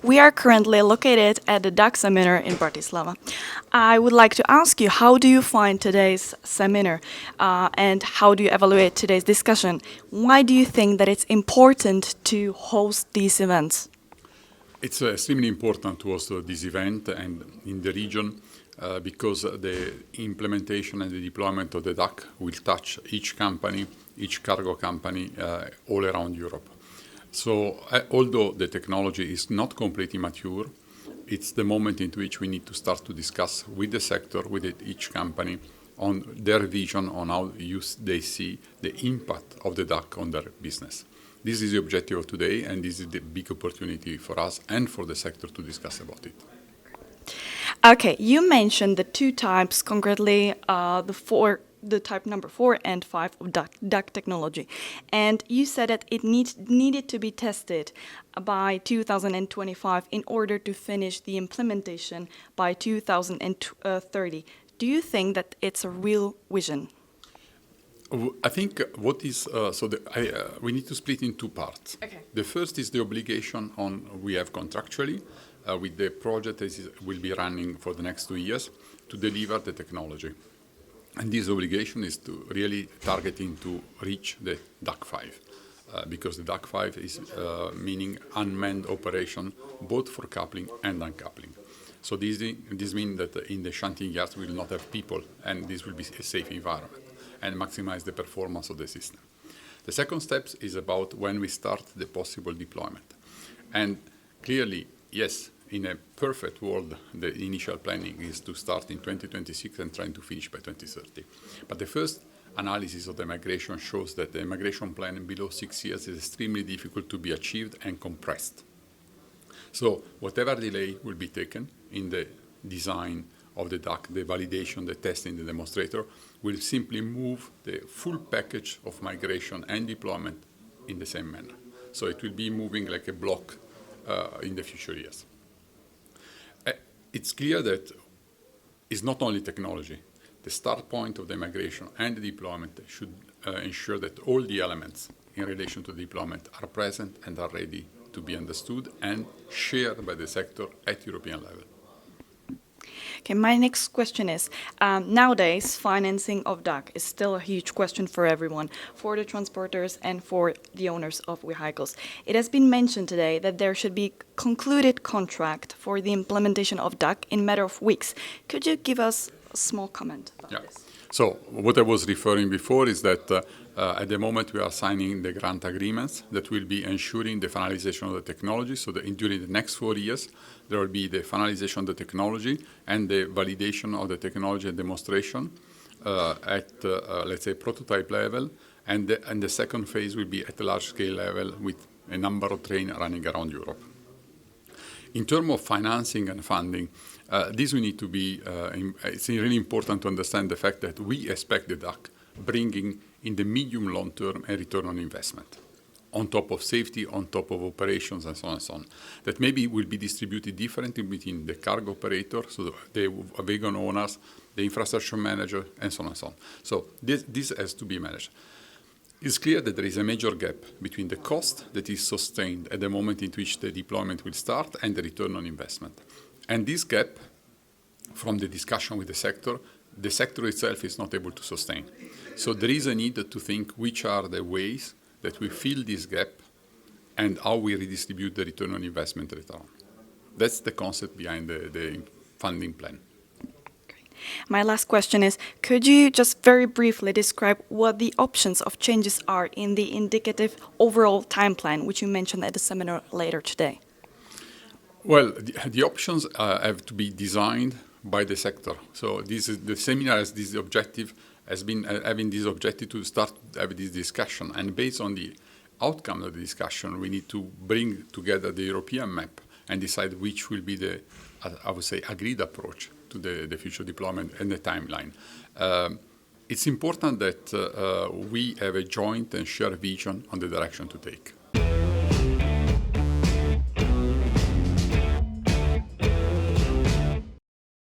We are currently located at the DAC seminar in Bratislava. I would like to ask you, how do you find today's seminar and how do you evaluate today's discussion? Why do you think that it's important to host these events? It's extremely important to host this event and in the region because the implementation and the deployment of the DAC will touch each company, each cargo company all around Europe. So although the technology is not completely mature, it's the moment in which we need to start to discuss with the sector, with each company, on their vision on how they see the impact of the DAC on their business. This is the objective of today, and this is the big opportunity for us and for the sector to discuss about it. Okay, you mentioned the two types, concretely the type number 4 and 5 of DAC technology. And you said that it needed to be tested by 2025 in order to finish the implementation by 2030. Do you think that it's a real vision? I think what is, we need to split in two parts. Okay. The first is the obligation we have contractually with the project that will be running for the next 2 years to deliver the technology. And this obligation is to really targeting to reach the DAC 5, because the DAC 5 is meaning unmanned operation, both for coupling and uncoupling. So this means that in the shunting yards we will not have people, and this will be a safe environment and maximize the performance of the system. The second step is about when we start the possible deployment. And clearly, yes, in a perfect world, the initial planning is to start in 2026 and trying to finish by 2030. But the first analysis of the migration shows that the migration plan below 6 years is extremely difficult to be achieved and compressed. So whatever delay will be taken in the design of the DAC, the validation, the testing, the demonstrator, will simply move the full package of migration and deployment in the same manner. So it will be moving like a block in the future years. It's clear that it's not only technology. The start point of the migration and the deployment should ensure that all the elements in relation to the deployment are present and are ready to be understood and shared by the sector at European level. Okay, my next question is, nowadays, financing of DAC is still a huge question for everyone, for the transporters and for the owners of vehicles. It has been mentioned today that there should be concluded contract for the implementation of DAC in a matter of weeks. Could you give us a small comment about this? So what I was referring before is that at the moment we are signing the grant agreements that will be ensuring the finalization of the technology. So that during the next 4 years, there will be the finalization of the technology and the validation of the technology and demonstration at, let's say, prototype level. And the second phase will be at a large scale level with a number of trains running around Europe. In terms of financing and funding, this we need to be, it's really important to understand the fact that we expect the DAC bringing in the medium-long term a return on investment, on top of safety, on top of operations, and so on and so on. That maybe will be distributed differently between the cargo operator, so the wagon owners, the infrastructure manager, and so on and so on. So this has to be managed. It's clear that there is a major gap between the cost that is sustained at the moment in which the deployment will start and the return on investment. And this gap, from the discussion with the sector itself is not able to sustain. So there is a need to think which are the ways that we fill this gap and how we redistribute the return on investment later on. That's the concept behind the funding plan. My last question is, could you just very briefly describe what the options of changes are in the indicative overall time plan, which you mentioned at the seminar later today? Well, the options have to be designed by the sector. So the seminar has this objective, has been having this objective to start to have this discussion. And based on the outcome of the discussion, we need to bring together the European map and decide which will be the, I would say, agreed approach to the future deployment and the timeline. It's important that we have a joint and shared vision on the direction to take.